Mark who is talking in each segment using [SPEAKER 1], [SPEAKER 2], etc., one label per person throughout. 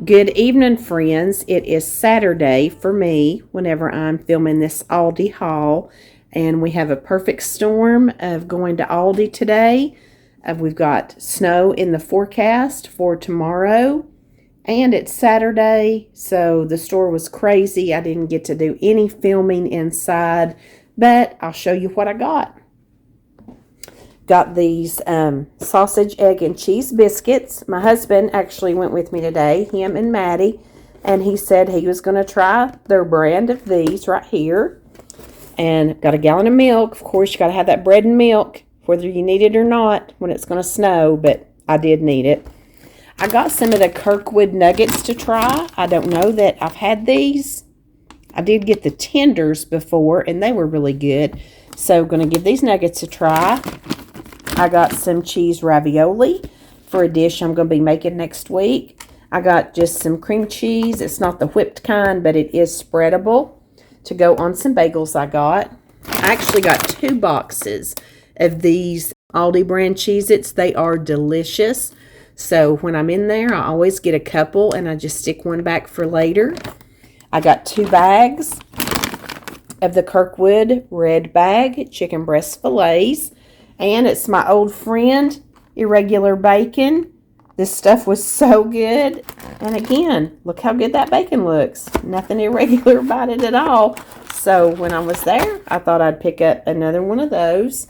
[SPEAKER 1] Good evening, friends. It is Saturday for me whenever I'm filming this Aldi haul, and we have a perfect storm of going to Aldi today. We've got snow in the forecast for tomorrow, and it's Saturday, so the store was crazy. I didn't get to do any filming inside, but I'll show you what I got. Got these sausage, egg, and cheese biscuits. My husband actually went with me today, him and Maddie, and he said he was going to try their brand of these right here. And got a gallon of milk. Of course, you got to have that bread and milk, whether you need it or not, when it's going to snow, but I did need it. I got some of the Kirkwood nuggets to try. I don't know that I've had these. I did get the tenders before, and they were really good. So, going to give these nuggets a try. I got some cheese ravioli for a dish I'm going to be making next week. I got just some cream cheese. It's not the whipped kind, but it is spreadable to go on some bagels I got. I actually got 2 boxes of these Aldi brand Cheez-Its. They are delicious. So when I'm in there, I always get a couple and I just stick one back for later. I got 2 bags of the Kirkwood red bag chicken breast fillets. And it's my old friend, irregular bacon. This stuff was so good. And again, look how good that bacon looks. Nothing irregular about it at all. So when I was there, I thought I'd pick up another one of those.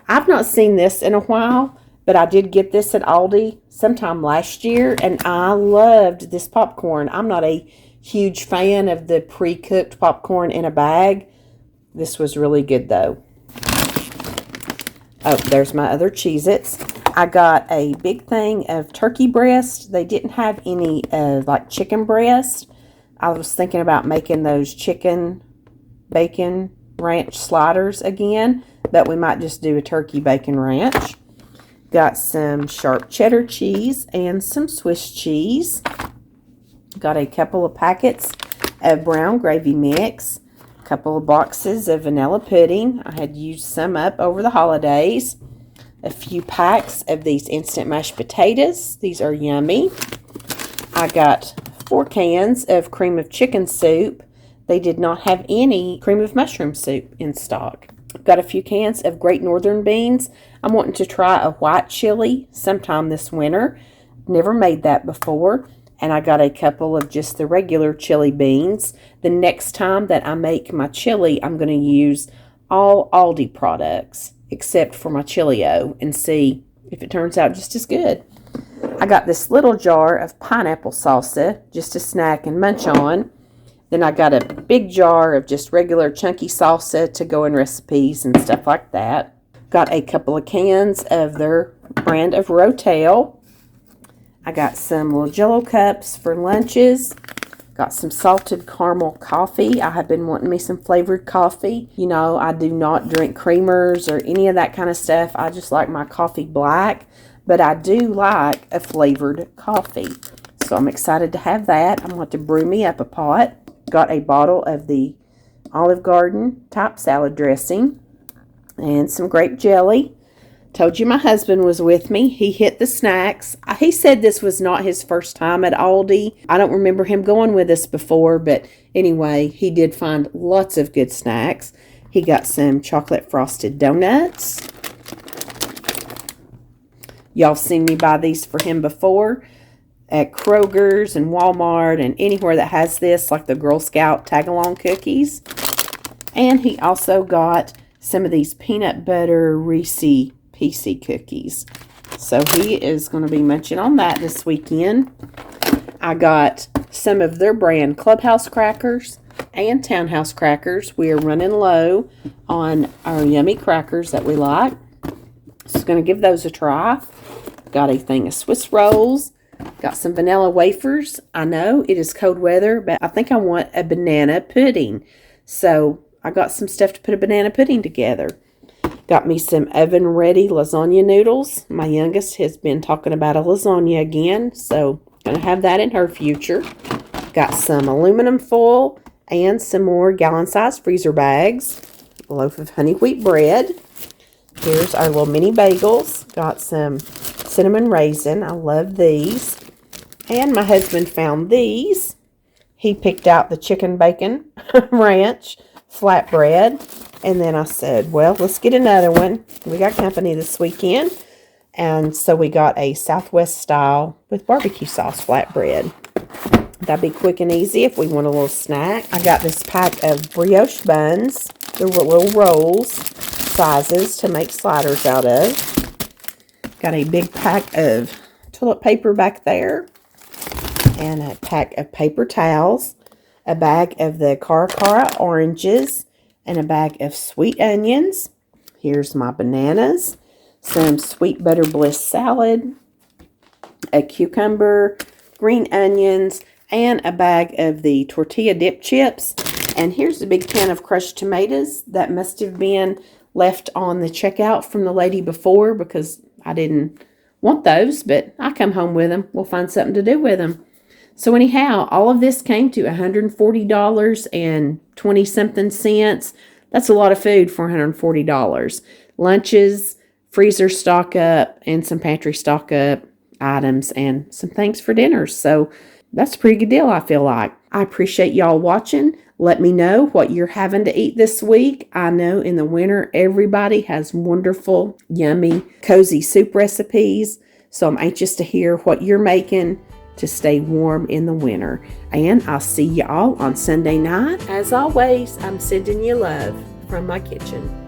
[SPEAKER 1] I've not seen this in a while, but I did get this at Aldi sometime last year. And I loved this popcorn. I'm not a huge fan of the pre-cooked popcorn in a bag. This was really good though. Oh, there's my other Cheez-Its. I got a big thing of turkey breast. They didn't have any like chicken breast. I was thinking about making those chicken bacon ranch sliders again, but we might just do a turkey bacon ranch. Got some sharp cheddar cheese and some Swiss cheese. Got a couple of packets of brown gravy mix. Couple of boxes of vanilla pudding. I had used some up over the holidays. A few packs of these instant mashed potatoes. These are yummy. I got 4 cans of cream of chicken soup. They did not have any cream of mushroom soup in stock. Got a few cans of Great Northern beans. I'm wanting to try a white chili sometime this winter. Never made that before. And I got a couple of just the regular chili beans. The next time that I make my chili, I'm going to use all Aldi products except for my Chili-O and see if it turns out just as good. I got this little jar of pineapple salsa just to snack and munch on. Then I got a big jar of just regular chunky salsa to go in recipes and stuff like that. Got a couple of cans of their brand of Rotel. I got some little Jello cups for lunches. Got some salted caramel coffee. I have been wanting me some flavored coffee. You know, I do not drink creamers or any of that kind of stuff. I just like my coffee black. But I do like a flavored coffee. So I'm excited to have that. I'm going to brew me up a pot. Got a bottle of the Olive Garden type salad dressing. And some grape jelly. Told you my husband was with me. He hit the snacks. He said this was not his first time at Aldi. I don't remember him going with us before, but anyway, he did find lots of good snacks. He got some chocolate frosted donuts. Y'all seen me buy these for him before at Kroger's and Walmart and anywhere that has this, like the Girl Scout tag-along cookies. And he also got some of these peanut butter Reese PC cookies. So he is going to be munching on that this weekend. I got some of their brand Clubhouse crackers and Townhouse crackers. We are running low on our yummy crackers that we like. So going to give those a try. Got a thing of Swiss rolls. Got some vanilla wafers. I know it is cold weather, but I think I want a banana pudding. So I got some stuff to put a banana pudding together. Got me some oven-ready lasagna noodles. My youngest has been talking about a lasagna again, so going to have that in her future. Got some aluminum foil and some more gallon-sized freezer bags. A loaf of honey wheat bread. Here's our little mini bagels. Got some cinnamon raisin. I love these. And my husband found these. He picked out the chicken bacon ranch flatbread. And then I said, well, let's get another one. We got company this weekend. And so we got a Southwest style with barbecue sauce flatbread. That'd be quick and easy if we want a little snack. I got this pack of brioche buns. They're little rolls, sizes to make sliders out of. Got a big pack of toilet paper back there. And a pack of paper towels. A bag of the Cara oranges. And a bag of sweet onions. Here's my bananas. Some sweet butter bliss salad. A cucumber. Green onions. And a bag of the tortilla dip chips. And here's a big can of crushed tomatoes that must have been left on the checkout from the lady before because I didn't want those, but I come home with them. We'll find something to do with them. So anyhow, all of this came to $140 and 20-something cents. That's a lot of food for $140. Lunches, freezer stock up, and some pantry stock up items, and some things for dinners. So that's a pretty good deal, I feel like. I appreciate y'all watching. Let me know what you're having to eat this week. I know in the winter, everybody has wonderful, yummy, cozy soup recipes. So I'm anxious to hear what you're making to stay warm in the winter. And I'll see y'all on Sunday night. As always, I'm sending you love from my kitchen.